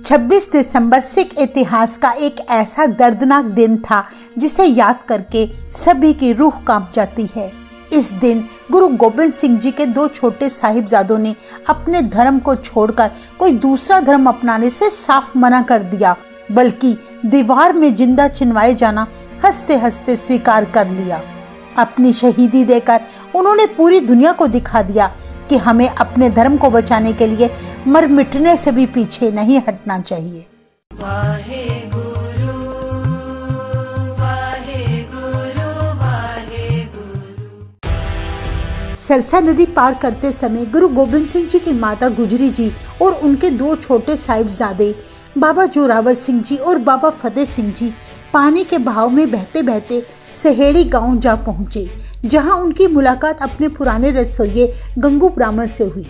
26 दिसंबर सिख इतिहास का एक ऐसा दर्दनाक दिन था जिसे याद करके सभी की रूह कांप जाती है। इस दिन गुरु गोबिंद सिंह जी के दो छोटे साहिबजादों ने अपने धर्म को छोड़कर कोई दूसरा धर्म अपनाने से साफ मना कर दिया, बल्कि दीवार में जिंदा चिनवाए जाना हंसते हंसते स्वीकार कर लिया। अपनी शहीदी देकर उन्होंने पूरी दुनिया को दिखा दिया कि हमें अपने धर्म को बचाने के लिए मर मिटने से भी पीछे नहीं हटना चाहिए। वाहे गुरु, वाहे गुरु, वाहे गुरु। सरसा नदी पार करते समय गुरु गोबिंद सिंह जी की माता गुजरी जी और उनके दो छोटे साहिबजादे बाबा जोरावर सिंह जी और बाबा फतेह सिंह जी पानी के बहाव में बहते बहते सहेड़ी गांव जा पहुंचे, जहां उनकी मुलाकात अपने पुराने रसोइये गंगू ब्राह्मण से हुई।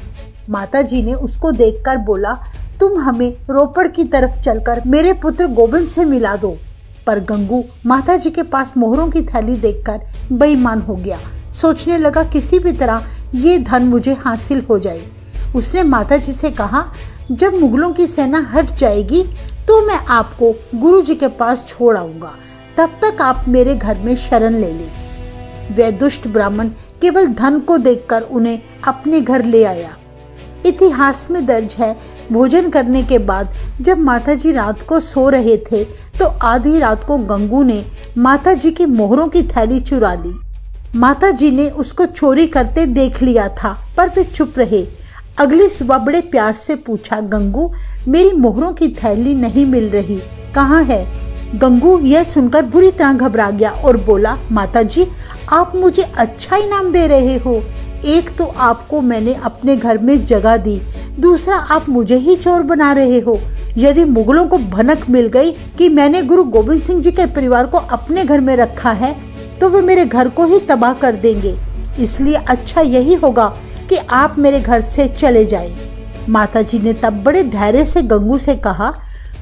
माता जी ने उसको देखकर बोला, तुम हमें रोपड़ की तरफ चलकर मेरे पुत्र गोबिंद से मिला दो। पर गंगू माता जी के पास मोहरों की थैली देखकर बेईमान हो गया। सोचने लगा किसी भी तरह ये धन मुझे हासिल हो जाए। उसने माता जी से कहा, जब मुगलों की सेना हट जाएगी तो मैं आपको गुरु जी के पास छोड़ आऊंगा, तब तक आप मेरे घर में शरण ले लें। वह दुष्ट ब्राह्मण केवल धन को देखकर उन्हें अपने घर ले आया। इतिहास में दर्ज है, भोजन करने के बाद जब माताजी रात को सो रहे थे तो आधी रात को गंगू ने माताजी की मोहरों की थैली चुरा ली। माताजी ने उसको चोरी करते देख लिया था, पर वे चुप रहे। अगली सुबह बड़े प्यार से पूछा, गंगू मेरी मोहरों की थैली नहीं मिल रही, कहाँ है? गंगू यह सुनकर बुरी तरह घबरा गया और बोला, माताजी आप मुझे अच्छा इनाम दे रहे हो। एक तो आपको मैंने अपने घर में जगह दी, दूसरा आप मुझे ही चोर बना रहे हो। यदि मुगलों को भनक मिल गई कि मैंने गुरु गोबिंद सिंह जी के परिवार को अपने घर में रखा है तो वे मेरे घर को ही तबाह कर देंगे। इसलिए अच्छा यही होगा कि आप मेरे घर से चले जाएं। माताजी ने तब बड़े धैर्य से गंगू से कहा,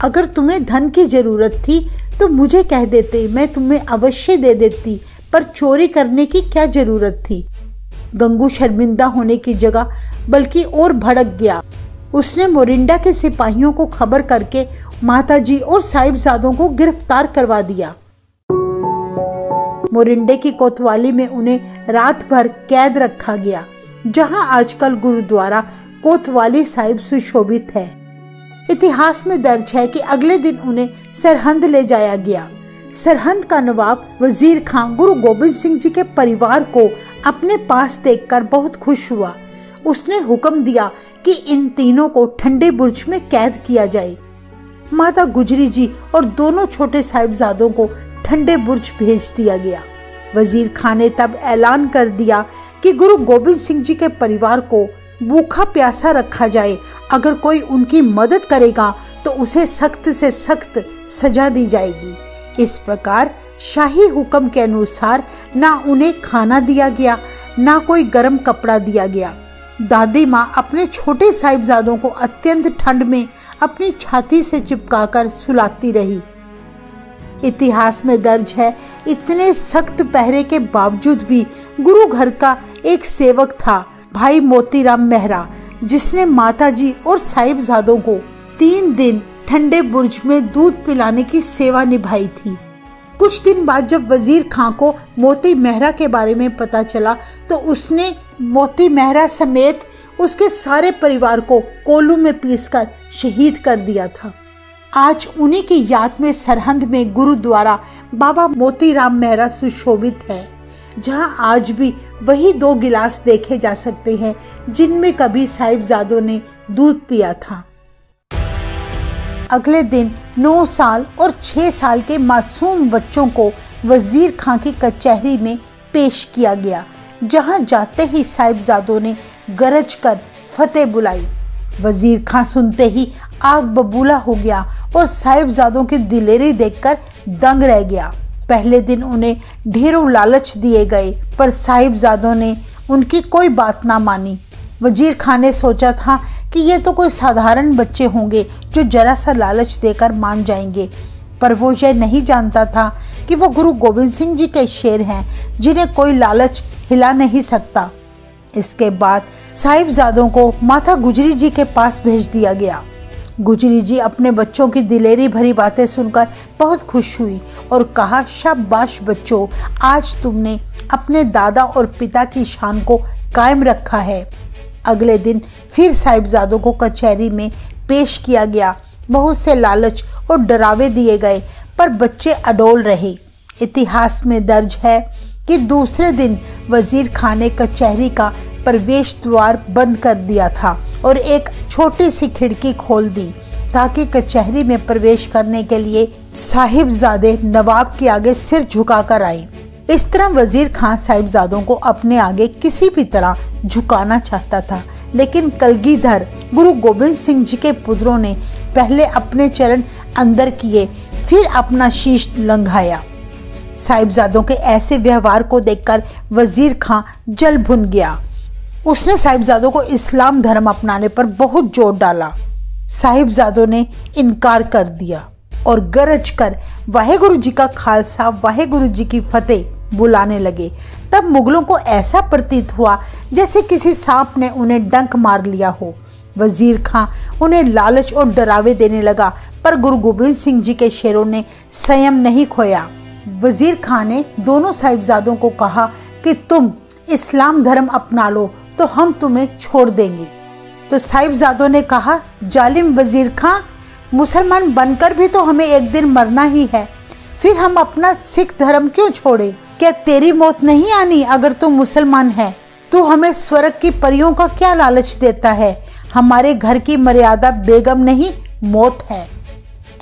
अगर तुम्हें धन की जरूरत थी तो मुझे कह देते, मैं तुम्हें अवश्य दे देती, पर चोरी करने की क्या जरूरत थी? गंगू शर्मिंदा होने की जगह बल्कि और भड़क गया। उसने मोरिंडा के सिपाहियों को खबर करके माताजी और साहिबजादों को गिरफ्तार करवा दिया। मोरिंडे की कोतवाली में उन्हें रात भर कैद रखा गया, जहां आजकल गुरुद्वारा कोतवाली साहिब सुशोभित है। इतिहास में दर्ज है कि अगले दिन उन्हें सरहंद ले जाया गया। सरहंद का नवाब वजीर खान गुरु गोबिंद सिंह जी के परिवार को अपने पास देखकर बहुत खुश हुआ। उसने हुक्म दिया कि इन तीनों को ठंडे बुर्ज में कैद किया जाए। माता गुजरी जी और दोनों छोटे साहिबजादों को ठंडे बुर्ज भेज दिया गया। वजीर खान ने तब ऐलान कर दिया कि गुरु गोबिंद सिंह जी के परिवार को भूखा प्यासा रखा जाए। अगर कोई उनकी मदद करेगा तो उसे सख्त से सख्त सजा दी जाएगी। इस प्रकार शाही हुक्म के अनुसार ना उन्हें खाना दिया गया, ना कोई गर्म कपड़ा दिया गया। दादी माँ अपने छोटे साहिबजादों को अत्यंत ठंड में अपनी छाती से चिपकाकर सुलाती रही। इतिहास में दर्ज है, इतने सख्त पहरे के बावजूद भी गुरु घर का एक सेवक था, भाई मोतीराम मेहरा, जिसने माताजी और साहिबजादों को 3 दिन ठंडे बुर्ज में दूध पिलाने की सेवा निभाई थी। कुछ दिन बाद जब वजीर खां को मोती मेहरा के बारे में पता चला तो उसने मोती मेहरा समेत उसके सारे परिवार को कोलू में पीसकर शहीद कर दिया था। आज उन्हीं की याद में सरहंद में गुरुद्वारा बाबा मोतीराम मेहरा सुशोभित है, जहां आज भी वही 2 गिलास देखे जा सकते हैं जिनमें कभी साहिबजादों ने दूध पिया था। अगले दिन 9 साल और 6 साल के मासूम बच्चों को वजीर खां की कचहरी में पेश किया गया, जहां जाते ही साहिबजादों ने गरज कर फतेह बुलाई। वजीर खां सुनते ही आग बबूला हो गया और साहिबजादों की दिलेरी देखकर दंग रह गया। पहले दिन उन्हें ढेरों लालच दिए गए, पर साहिबजादों ने उनकी कोई बात ना मानी। वजीर खान ने सोचा था कि ये तो कोई साधारण बच्चे होंगे जो जरा सा लालच देकर मान जाएंगे, पर वो यह नहीं जानता था कि वो गुरु गोबिंद सिंह जी के शेर हैं, जिन्हें कोई लालच हिला नहीं सकता। इसके बाद साहिबजादों को माता गुजरी जी के पास भेज दिया गया। गुजरी जी अपने बच्चों की दिलेरी भरी बातें सुनकर बहुत खुश हुई और कहा, शाबाश बच्चों, आज तुमने अपने दादा और पिता की शान को कायम रखा है। अगले दिन फिर साहिबजादों को कचहरी में पेश किया गया। बहुत से लालच और डरावे दिए गए, पर बच्चे अडोल रहे। इतिहास में दर्ज है कि दूसरे दिन वजीर खान ने कचहरी का प्रवेश द्वार बंद कर दिया था और एक छोटी सी खिड़की खोल दी ताकि कचहरी में प्रवेश करने के लिए साहिबजादे नवाब के आगे सिर झुकाकर आए। इस तरह वजीर खान साहिबजादों को अपने आगे किसी भी तरह झुकाना चाहता था, लेकिन कलगीधर गुरु गोबिंद सिंह जी के पुत्रों ने पहले अपने चरण अंदर किए, फिर अपना शीश लंघाया। साहिबजादों के ऐसे व्यवहार को देखकर वजीर खान जल भुन गया। उसने साहिबजादों को इस्लाम धर्म अपनाने पर बहुत जोर डाला। साहिबजादों ने इनकार कर दिया और गरज कर वाहेगुरु जी का खालसा, वाहेगुरु जी की फतेह बुलाने लगे। तब मुगलों को ऐसा प्रतीत हुआ जैसे किसी सांप ने उन्हें डंक मार लिया हो। वजीर खां उन्हें लालच और डरावे देने लगा, पर गुरु गोबिंद सिंह जी के शेरों ने संयम नहीं खोया। वजीर खां ने दोनों साहिबजादों को कहा कि तुम इस्लाम धर्म अपना लो तो हम तुम्हें छोड़ देंगे। तो साहिबजादों ने कहा, जालिम वजीर खां, मुसलमान बनकर भी तो हमें एक दिन मरना ही है, फिर हम अपना सिख धर्म क्यों छोड़े? क्या तेरी मौत नहीं आनी अगर तू मुसलमान है? तू हमें स्वर्ग की परियों का क्या लालच देता है? हमारे घर की मर्यादा बेगम नहीं, मौत है।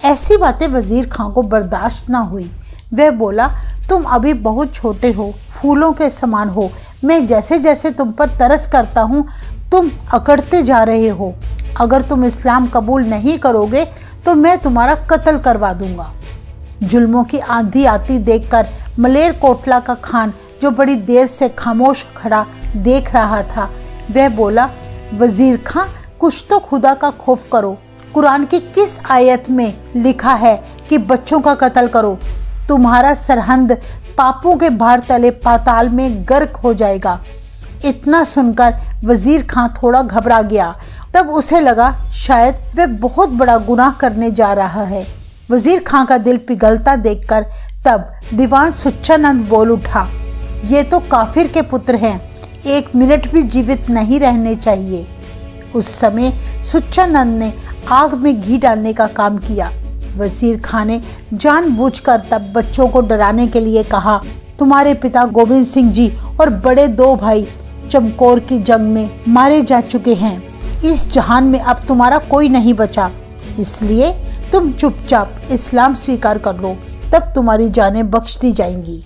ऐसी बातें वजीर खां को बर्दाश्त ना हुई। वह बोला, तुम अभी बहुत छोटे हो, फूलों के समान हो। मैं जैसे जैसे तुम पर तरस करता हूँ तुम अकड़ते जा रहे हो। अगर तुम इस्लाम कबूल नहीं करोगे तो मैं तुम्हारा कत्ल करवा दूंगा। जुल्मों की आंधी आती देखकर मलेर कोटला का खान, जो बड़ी देर से खामोश खड़ा देख रहा था, वह बोला, वजीर खां, कुछ तो खुदा का खौफ करो। कुरान की किस आयत में लिखा है कि बच्चों का कत्ल करो? तुम्हारा सरहंद पापों के भार तले पाताल में गर्क हो जाएगा। इतना सुनकर वजीर खां थोड़ा घबरा गया। तब उसे लगा शायद वह बहुत बड़ा गुनाह करने जा रहा है। वजीर खां का दिल पिघलता देखकर तब दीवान सुच्चानंद बोल उठा, ये तो काफिर के पुत्र हैं, एक मिनट भी जीवित नहीं रहने चाहिए। उस समय सुच्चानंद ने आग में घी डालने का काम किया। वजीर खां ने जानबूझकर तब बच्चों को डराने के लिए कहा, तुम्हारे पिता गोबिंद सिंह जी और बड़े दो भाई चमकौर की जंग में मारे जा चुके हैं। इस जहान में अब तुम्हारा कोई नहीं बचा, इसलिए तुम चुपचाप इस्लाम स्वीकार कर लो, तब तुम्हारी जानें बख्श दी जाएंगी।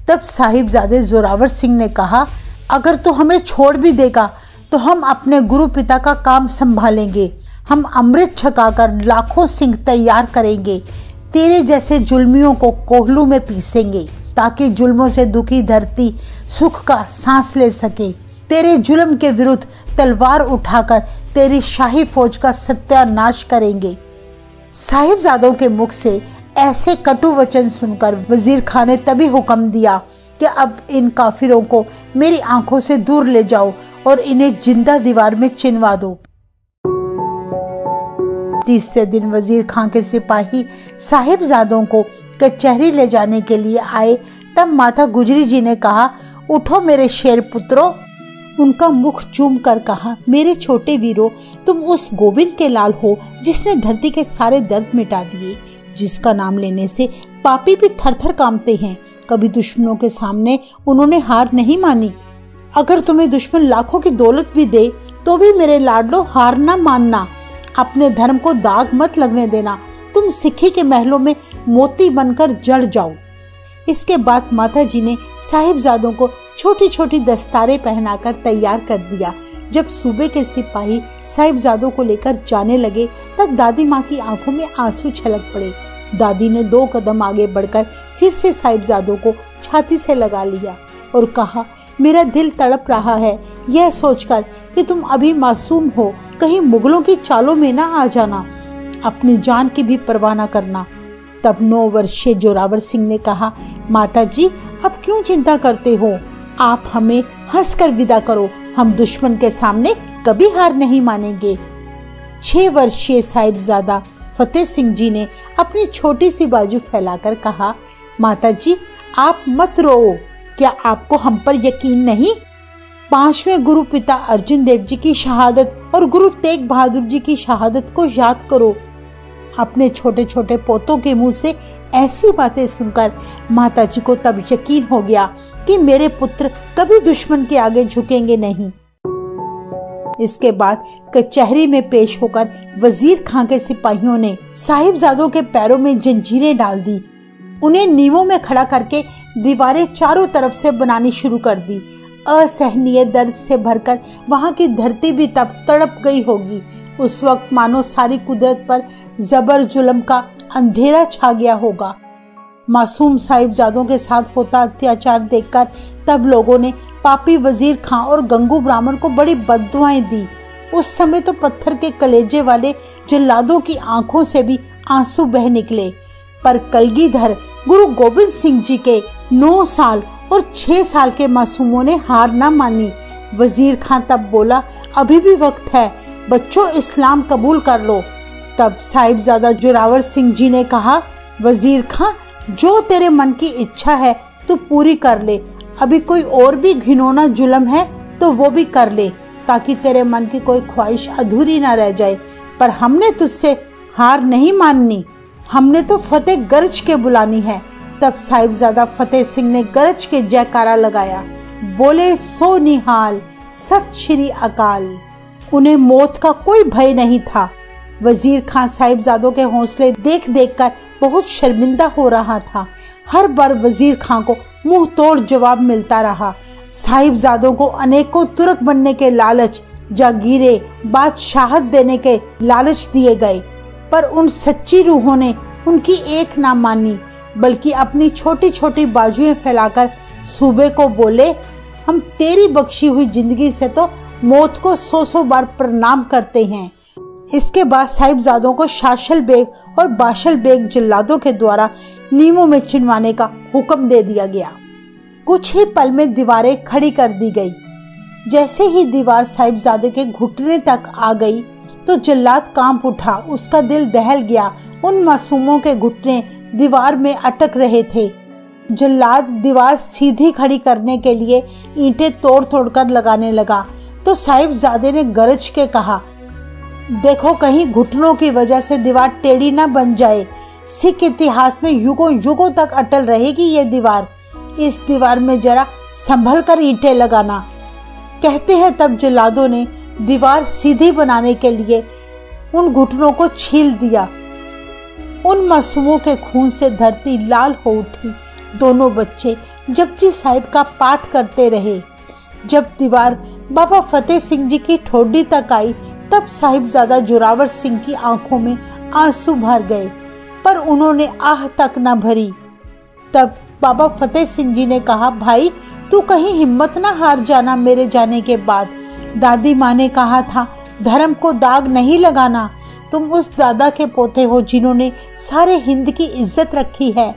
तब साहिबजादे जोरावर सिंह ने कहा, अगर तू हमें छोड़ भी देगा तो हम अपने गुरु पिता का काम संभालेंगे। हम अमृत छकाकर लाखों सिंह तैयार करेंगे, तेरे जैसे जुल्मियों को कोहलू में पीसेंगे ताकि जुल्मों से दुखी धरती सुख का सांस ले सके। तेरे जुल्म के विरुद्ध तलवार उठाकर तेरी शाही फौज का सत्यानाश करेंगे। साहिबजादों के मुख से ऐसे कटु वचन सुनकर वजीर खान ने तभी हुक्म दिया कि अब इन काफिरों को मेरी आंखों से दूर ले जाओ और इन्हें जिंदा दीवार में चिनवा दो। तीसरे दिन वजीर खां के सिपाही साहिबजादों को कचहरी ले जाने के लिए आए। तब माता गुजरी जी ने कहा, उठो मेरे शेर पुत्रों। उनका मुख चूम कर कहा, मेरे छोटे वीरों, तुम उस गोविंद के लाल हो जिसने धरती के सारे दर्द मिटा दिए, जिसका नाम लेने से पापी भी थर-थर कांपते हैं। कभी दुश्मनों के सामने उन्होंने हार नहीं मानी। अगर तुम्हें दुश्मन लाखों की दौलत भी दे तो भी मेरे लाडलो हार ना मानना। अपने धर्म को दाग मत लगने देना। तुम सिक्खी के महलों में मोती बनकर जड़ जाओ। इसके बाद माता जी ने साहिबजादों को छोटी छोटी दस्तारें पहनाकर तैयार कर दिया। जब सूबे के सिपाही साहिबजादों को लेकर जाने लगे तब दादी माँ की आंखों में आंसू छलक पड़े। दादी ने 2 कदम आगे बढ़कर फिर से साहिबजादों को छाती से लगा लिया और कहा, मेरा दिल तड़प रहा है यह सोचकर कि तुम अभी मासूम हो, कहीं मुगलों की चालों में ना आ जाना। अपनी जान की भी परवाह न करना। तब 9 वर्षीय जोरावर सिंह ने कहा, माता जी अब क्यों चिंता करते हो? आप हमें हंसकर विदा करो। हम दुश्मन के सामने कभी हार नहीं मानेंगे। 6 वर्षीय साहिबजादा फतेह सिंह जी ने अपनी छोटी सी बाजू फैलाकर कहा, माता जी आप मत रो, क्या आपको हम पर यकीन नहीं? 5वें गुरु पिता अर्जुन देव जी की शहादत और गुरु तेग बहादुर जी की शहादत को याद करो। अपने छोटे छोटे पोतों के मुंह से ऐसी बातें सुनकर माता जी को तब यकीन हो गया कि मेरे पुत्र कभी दुश्मन के आगे झुकेंगे नहीं। इसके बाद कचहरी में पेश होकर वजीर खां के सिपाहियों ने साहिबजादों के पैरों में जंजीरें डाल दी। उन्हें नींवों में खड़ा करके दीवारें चारों तरफ से बनानी शुरू कर दी। असहनीय दर्द से भरकर वहां की धरती भी तब तड़प गई होगी। उस वक्त मानो सारी कुदरत पर जबर जुल्म का अंधेरा छा गया होगा। मासूम साहिबजादों के साथ होता अत्याचार देखकर तब लोगों ने पापी वजीर खां और गंगू ब्राह्मण को बड़ी बद्दुआएं दी। उस समय तो पत्थर के कलेजे वाले जल्लादों की आंखों से भी आंसू बह निकले। पर कलगीधर गुरु गोबिंद सिंह जी के 9 साल और 6 साल के मासूमों ने हार न मानी। वजीर खां तब बोला, अभी भी वक्त है, बच्चों इस्लाम कबूल कर लो। तब साहिबजादा जोरावर सिंह जी ने कहा, वजीर खां जो तेरे मन की इच्छा है तू पूरी कर ले। अभी कोई और भी घिनौना जुल्म है तो वो भी कर ले, ताकि तेरे मन की कोई ख्वाहिश अधूरी ना रह जाए। पर हमने तुझसे हार नहीं माननी, हमने तो फतेह गरज के बुलानी है। तब साहिबजादा फतेह सिंह ने गरज के जयकारा लगाया, बोले, सो निहाल, सत श्री अकाल। उन्हें मौत का कोई भय नहीं था। वजीर खां साहिबजादों के हौसले देख देख कर बहुत शर्मिंदा हो रहा था। हर बार वजीर खां को मुंह तोड़ जवाब मिलता रहा। साहिबजादों को अनेकों तुर्क बनने के लालच, जागीरे, बादशाहत देने के लालच दिए गए, पर उन सच्ची रूहों ने उनकी एक ना मानी, बल्कि अपनी छोटी छोटी बाजुएं फैलाकर सूबे को बोले, हम तेरी बख्शी हुई जिंदगी से तो मौत को 100 बार प्रणाम करते हैं। इसके बाद साहिबजादों को शाशल बेग और बाशल बेग जल्लादों के द्वारा नीमों में चिनवाने का हुक्म दे दिया गया। कुछ ही पल में दीवारें खड़ी कर दी गई। जैसे ही दीवार साहिबजादे के घुटने तक आ गई तो जल्लाद कांप उठा, उसका दिल दहल गया। उन मासूमों के घुटने दीवार में अटक रहे थे। जल्लाद दीवार सीधी खड़ी करने के लिए ईंटें तोड़ तोड़ कर लगाने लगा तो साहिबजादे ने गरज के कहा, देखो कहीं घुटनों की वजह से दीवार टेढ़ी न बन जाए। सिख इतिहास में युगों युगों तक अटल रहेगी ये दीवार। इस दीवार में जरा संभल कर ईंटें लगाना। कहते हैं तब जल्लादों ने दीवार सीधी बनाने के लिए उन घुटनों को छील दिया। उन मासूमों के खून से धरती लाल हो उठी। दोनों बच्चे जपजी साहिब का पाठ करते रहे। जब दीवार बाबा फतेह सिंह जी की ठोडी तक आई तब साहिबजादा जोरावर सिंह की आंखों में आंसू भर गए, पर उन्होंने आह तक न भरी। तब बाबा फतेह सिंह जी ने कहा, भाई तू कहीं हिम्मत ना हार जाना। मेरे जाने के बाद दादी माँ ने कहा था, धर्म को दाग नहीं लगाना। तुम उस दादा के पोते हो जिन्होंने सारे हिंद की इज्जत रखी है।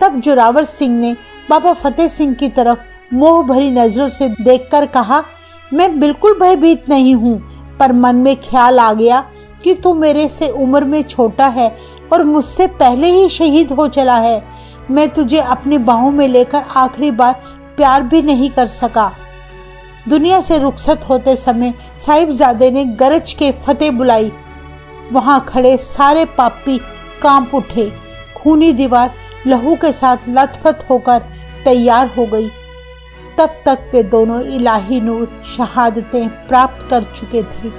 तब जोरावर सिंह ने बाबा फतेह सिंह की तरफ मोह भरी नजरों से देखकर कहा, मैं बिल्कुल भयभीत नहीं हूँ, पर मन में ख्याल आ गया कि तू मेरे से उम्र में छोटा है और मुझसे पहले ही शहीद हो चला है। मैं तुझे अपनी बाहों में लेकर आखिरी बार प्यार भी नहीं कर सका। दुनिया से रुखसत होते समय साहिबजादे ने गरज के फतेह बुलाई। वहां खड़े सारे पापी कांप उठे। खूनी दीवार लहू के साथ लथपथ होकर तैयार हो गई। तब तक वे दोनों इलाही नूर शहादतें प्राप्त कर चुके थे।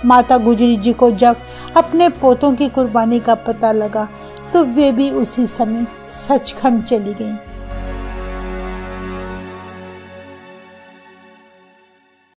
माता गुजरी जी को जब अपने पोतों की कुर्बानी का पता लगा तो वे भी उसी समय सचखंड चली गईं।